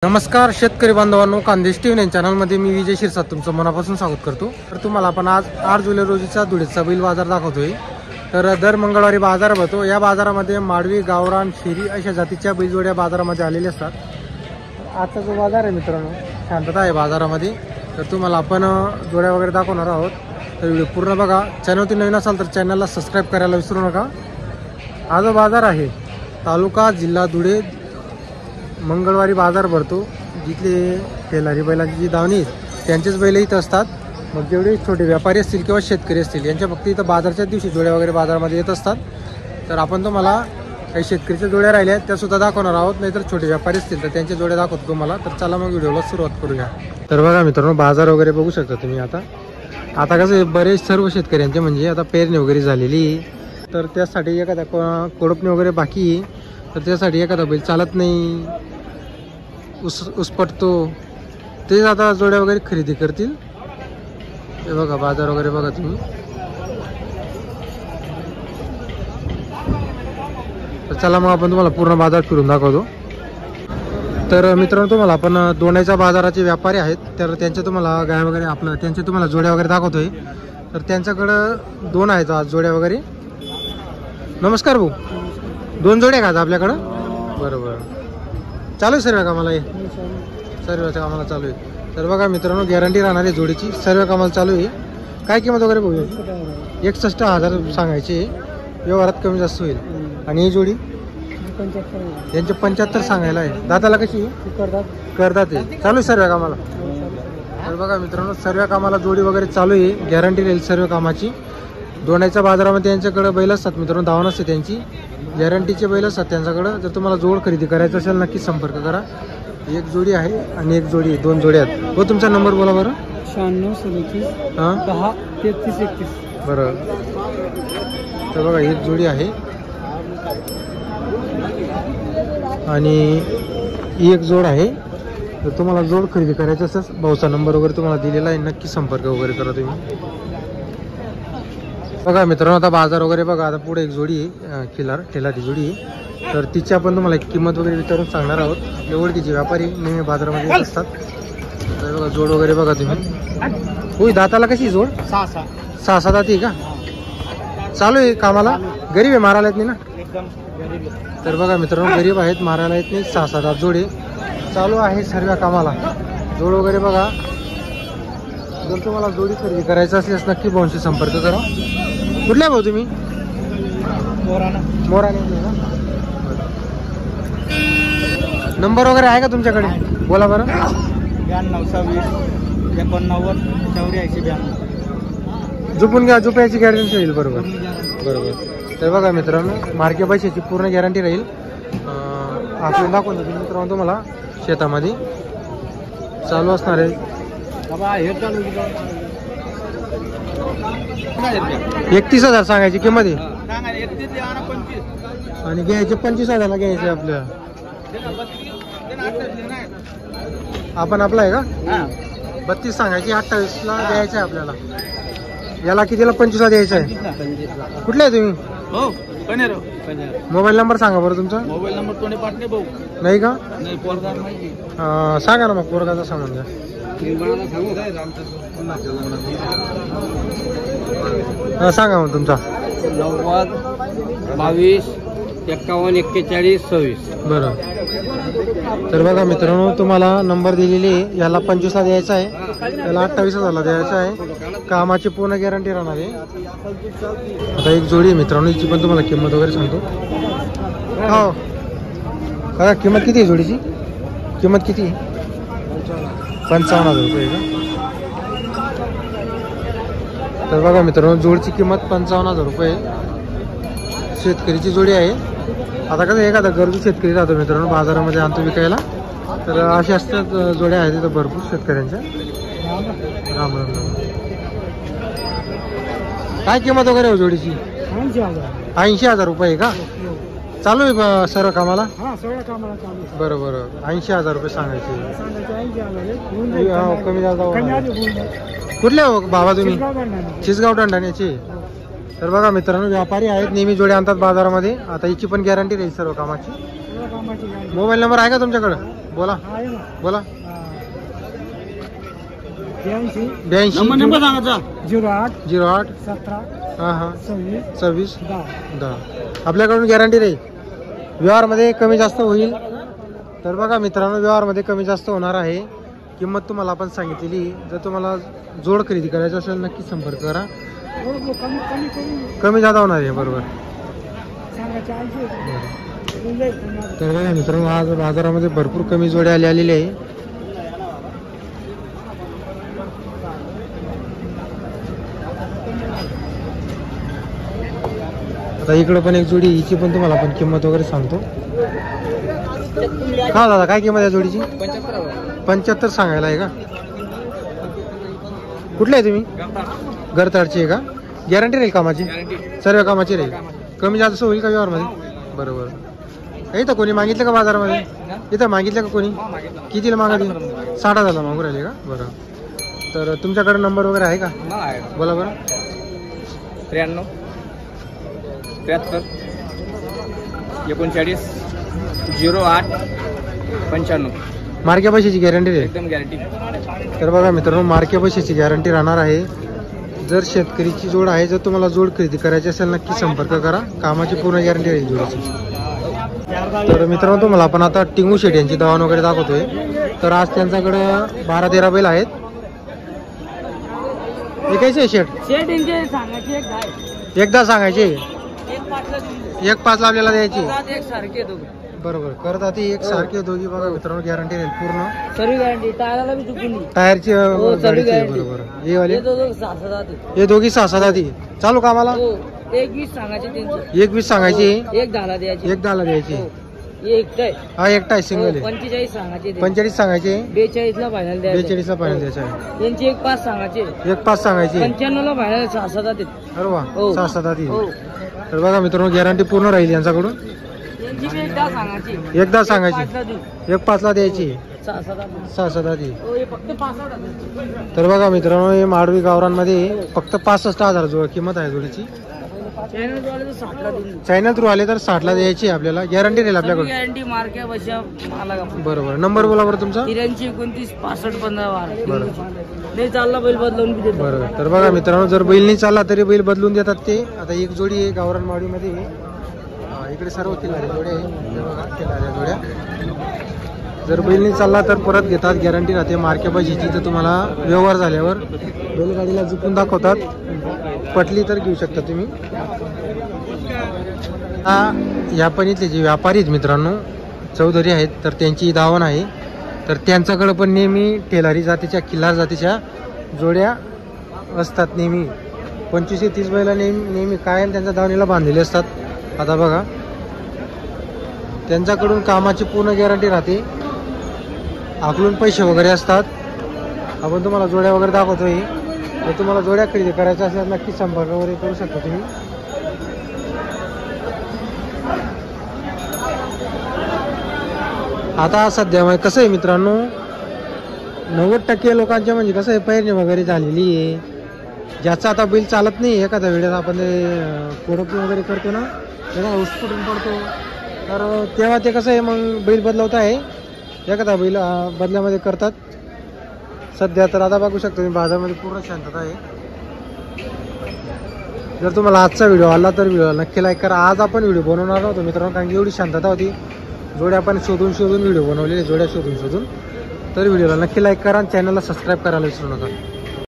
नमस्कार शेतकरी बांधवांनो, कांदेश टीव्ही चॅनलमध्ये मी विजय शिरसाट तुमचं मनापासून स्वागत करतो। तर तुम्हाला आपण आज 8 जुलै रोजीचा धुळेचा बैल बाजार दाखवतोय। तर दर मंगळवारी बाजार भरतो। या बाजारामध्ये माडवी, गावरान, शेरी अशा जातीच्या बैलजोड्या बाजारामध्ये आलेल्या असतात। आजचा जो बाजार आहे मित्रांनो, शांतता आहे बाजारामध्ये। तर तुम्हाला आपण जोड्या वगैरे दाखवणार आहोत। तर व्हिडिओ पूर्ण बघा। चॅनलवरती नवीन असाल तर चॅनलला सबस्क्राइब करायला विसरू नका। हा जो बाजार आहे तालुका जिल्हा धुळे, मंगळवारी बाजार भरतो। जिथले तेलारी बैलाची जी दावणी त्यांचेच बैल इथं असतात। मग जेवढे छोटे व्यापारी असतील किंवा शेतकरी असतील यांच्या फक्त इथं बाजारच्या दिवशी जोड्या वगैरे बाजारामध्ये येत असतात। तर आपण तुम्हाला काही शेतकरीच्या जोड्या राहिल्या त्या सुद्धा दाखवणार आहोत, नाहीतर छोटे व्यापारी असतील तर त्यांच्या जोड्या दाखवतो तुम्हाला। तर चला मग व्हिडिओला सुरुवात करूया। तर बघा मित्रांनो, बाजार वगैरे बघू शकता तुम्ही। आता कसं बरेच सर्व शेतकऱ्यांचे म्हणजे आता पेरणी वगैरे झालेली, तर त्यासाठी एखादा कोळपणी वगैरे बाकी आहे, तर त्यासाठी एखादा बैल चालत नाही, उसपटतो, तेच आता जोड्या वगैरे खरेदी करतील। हे बघा बाजार वगैरे बघा तुम्ही। तर चला मग आपण तुम्हाला पूर्ण बाजार फिरून दाखवतो। तर मित्रांनो, तुम्हाला आपण दोंडाईच्या बाजाराचे व्यापारी आहेत, तर त्यांचे तुम्हाला गाय वगैरे त्यांचे तुम्हाला जोड्या वगैरे दाखवतोय। तर त्यांच्याकडं दोन आहेत आज जोड्या वगैरे। नमस्कार भाऊ, दोन जोड्या का आज आपल्याकडं? बरोबर, चालू आहे सर्व कामाला? सर्वच्या कामाला चालू आहे। तर बघा मित्रांनो, गॅरंटी राहणार आहे जोडीची, सर्व कामाला चालू आहे। काय किंमत वगैरे बघूया? 61,000 सांगायची, व्यवहारात कमी जास्त होईल। आणि ही जोडी यांचे 75 सांगायला आहे। दाताला कशी करतात आहे, चालू आहे सर्व कामाला। तर बघा मित्रांनो, सर्व कामाला जोडी वगैरे चालू आहे, गॅरंटी राहील सर्व कामाची। दोंडाईच्या बाजारामध्ये त्यांच्याकडे बैल असतात मित्रांनो, धावण असते त्यांची, गॅरंटीचे बैल असतात त्यांच्याकडं। जर तुम्हाला जोड खरेदी करायचं असेल नक्की संपर्क करा। एक जोडी आहे आणि एक जोडी, दोन जोड्या आहेत। हो, तुमचा नंबर बोला बरं। 96 10 33 31। बरं, तर बघा एक जोडी आहे आणि एक जोड आहे। तर तुम्हाला जोड खरेदी करायचं असेल, भाऊचा नंबर वगैरे तुम्हाला दिलेला आहे, नक्की संपर्क वगैरे करा तुम्ही। बघा मित्रांनो, आता बाजार वगैरे बघा। आता पुढे एक जोडी आहे, ठेलाची जोडी आहे, तर तिची आपण तुम्हाला एक किंमत वगैरे विचारून सांगणार आहोत। एवढीची व्यापारी नेहमी बाजारामध्ये येत असतात। तर बघा जोड वगैरे बघा तुम्ही। होय, दाताला कशी जोड? 6 दाती का? चालू आहे कामाला? गरीब आहे, मारायला येत नाही ना? तर बघा मित्रांनो, गरीब आहेत, मारायला येत नाही, 6 दात जोडे चालू आहे सर्व कामाला। जोड वगैरे बघा। जर तुम्हाला जोडी खरेदी करायचं असल्यास नक्की भाऊंशी संपर्क करा। कुठल्या भाऊ तुम्ही? मोराने ना? नंबर वगैरे आहे का तुमच्याकडे? बोला बरं। 92 20 89 84 92। झोपून घ्या, झोपायची गॅरंटी राहील। बरोबर बरोबर। तर बघा मित्रांनो, मार्के पैशाची पूर्ण गॅरंटी राहील। आपण दाखवून देतो मित्रांनो तुम्हाला, शेतामध्ये चालू असणार आहे। 31,000 सांगायची किंमत आहे आणि घ्यायचे 25,000 घ्यायचे आपल्या। आपण आपला आहे का? 32 सांगायची, 28ला द्यायचं आहे आपल्याला। याला कितीला? 25ला द्यायचं आहे। कुठले आहे तुम्ही? हो, मोबाईल नंबर सांगा बरं तुमचा। मोबाईल नंबर कोणी पाठणे भाऊ? नाही का? नाही, पोरगा माहिती। सांगा ना मग, पोरगाचा सांगून द्या। सांगा मग तुमचा। 90 22 51 41 26। बरं, तर बघा मित्रांनो, तुम्हाला नंबर दिलेली आहे। याला 25ला द्यायचा आहे, याला 28,000 द्यायचा आहे। कामाची पूर्ण गॅरंटी राहणार आहे। आता एक जोडी आहे मित्रांनो, हिची पण तुम्हाला किंमत वगैरे सांगतो। हो बघा, किंमत किती आहे जोडीची? किंमत किती आहे? 55,000 रुपये का? तर बघा मित्रांनो, जोडची किंमत 55,000 रुपये। शेतकरीची जोडी आहे। आता कसं एखादा गरजू शेतकरी राहतो मित्रांनो, बाजारामध्ये आणतो विकायला, तर अशा असतात जोड्या आहेत तिथं भरपूर शेतकऱ्यांच्या। राम राम राम। काय किंमत वगैरे हो जोडीची? 80,000 रुपये का? चालू आहे सर्व कामाला? बरं बरं, 80,000 रुपये सांगायचे। कमी जास्त कुठले हो बाबा तुम्ही? चिसगाव टंडाण्याचे। तर बघा मित्रांनो, व्यापारी आहेत, नेहमी जोडे आणतात बाजारामध्ये। आता हिची पण गॅरंटी राहील सर्व कामाची। मोबाईल नंबर आहे का तुमच्याकडं? बोला बोला. 82 नंबर सांगायचा 08 हां हां 26 10. आपल्याकडून गॅरंटी राहील. व्यवहारमध्ये कमी जास्त होईल. तर बघा मित्रांनो, व्यवहारमध्ये कमी जास्त होणार आहे. किंमत तुम्हाला आपण सांगितलेली. जर तुम्हाला जोड खरेदी करायचं असेल नक्की संपर्क करा. कमी जादा होणार आहे. बरोबर. तर बघा मित्रांनो, आज बाजारामध्ये भरपूर कमी जोडे आलेले आहे. आता इकडं पण एक जोडी, हिची पण तुम्हाला आपण किंमत वगैरे सांगतो. का दादा, काय किंमत आहे जोडीची? 75 सांगायला आहे का? कुठले आहे तुम्ही? गरताडची आहे का? गॅरंटी राहील कामाची? सर्व कामाची राहील. कमी जास्त होईल का व्यवहारमध्ये? बरोबर. इथं कोणी मागितलं का बाजारामध्ये? इथं मागितलं का कोणी? कितीला मागितलं? 60,000 मागू राहिले का? बरं. तर तुमच्याकडे नंबर वगैरे आहे का? बोला बरं. 93 73 39 08 95. मार्के पैशाची गॅरंटी राहील. एकदम गॅरंटी. तर बघा मित्रांनो, मार्के पैशाची गॅरंटी राहणार आहे. जर शेतकरीची जोड आहे, जर तुम्हाला जोड खरेदी करायची असेल नक्की संपर्क करा. कामाची पूर्ण गॅरंटी राहील जोडीची. तर मित्रांनो, तुम्हाला आपण आता टिंगू शेट यांची दावण वगैरे दाखवतोय. तर आज त्यांच्याकडे 12-13 बैल आहेत. विकायचे शेट? एकदा सांगायचे. 1.5 आपल्याला द्यायची. बरोबर. करतात ती एक सारखे दोघी. बघा मित्रांनो, गॅरंटी राहील पूर्ण. सर्व गॅरंटी. टायरला बी चुकून टायरची गाडीची आहे. बरोबर. हे वाले हे दोघी 6-7 आधी चालू कामाला. 1.20 सांगायचे त्यांचं. 1.20 सांगायची. 1.10 द्यायची. 1.10 द्यायची. एकटाय. हा एकटा आहे, सिंगल आहे. 45 सांगायचे. 45 सांगायचे. 42ला फायनल द्यायचे. 42ला फायनल द्यायचा आहे. यांची 1.5 सांगायचे. 1.5 सांगायची. 95ला फायनल 6-7 देत. अरे वा. 6-7 आधी. हो. तर बघा मित्रांनो, गॅरंटी पूर्ण राहील यांच्याकडून. यांची बी 1.10 सांगायची. 1.10 सांगायची. 1.5ला द्यायची. 6-7 आधी. हो, हे फक्त 65. तर बघा मित्रांनो, हे माडवी गावरांमध्ये फक्त 65,000 जोड किंमत आहे जोडीची. चायना थ्रू आले तर 60ला द्यायची. आपल्याला गॅरंटी राहील आपल्याकडे. गॅरंटी मार्क्या बशा मला. बरोबर. नंबर बोला बरं तुमचा. 83 29 65 15. नाही चालला बैल बदलून बी देतो. बरोबर. तर बघा मित्रांनो, जर बैल नाही चालला तरी बैल बदलून देतात ते. आता एक जोडी आहे गावरान माडवीमध्ये. इकडे सर्व किल्लारी जोड्या आहे. बघा किल्लाऱ्या जोड्या. जर बैल नाही चालला तर परत घेतात. गॅरंटी राहते मार्के पैशाची. तर तुम्हाला व्यवहार झाल्यावर बैलगाडीला झुकून दाखवतात. पटली तर घेऊ शकता तुम्ही. या पण इथले जे व्यापारी आहेत मित्रांनो, चौधरी आहेत, तर त्यांची दावण आहे. तर त्यांच्याकडे पण नेहमी टेलारी जातीच्या, किल्लार जातीच्या जोड्या असतात नेहमी. 25 ते 30 बैला नेहमी कायम त्यांच्या दावणीला बांधलेले असतात. आता बघा, त्यांच्याकडून कामाची पूर्ण गॅरंटी राहते. आकलून पैसे वगैरे असतात. आपण तुम्हाला जोड्या वगैरे दाखवतोय. जर तुम्हाला जोड्या खरेदी करायच्या असल्यास नक्की संपर्क वगैरे करू शकता तुम्ही. आता सध्या कसं आहे मित्रांनो, 90% लोकांच्या म्हणजे कसं आहे, पैरणी वगैरे झालेली आहे. ज्याचा आता बैल चालत नाही, एखाद्या वेळेस आपण कोडपी वगैरे करतो ना, तेव्हा उसफुटून पडतो. तर तेव्हा ते कसं आहे, मग बैल बदलवत आहे. एखादा बैल बदल्यामध्ये करतात सध्या. तर आता बघू शकतो तुम्ही, बाजारामध्ये पूर्ण शांतता आहे. जर तुम्हाला आजचा व्हिडिओ आला तर व्हिडिओ नक्की लाईक करा. आज आपण व्हिडिओ बनवणार नव्हतो मित्रांनो, कारण की एवढी शांतता होती. जोड्या आपण शोधून व्हिडिओ बनवलेले, जोड्या शोधून. तर व्हिडिओला नक्की लाईक करा आणि चॅनलला सबस्क्राईब करायला विसरू नका.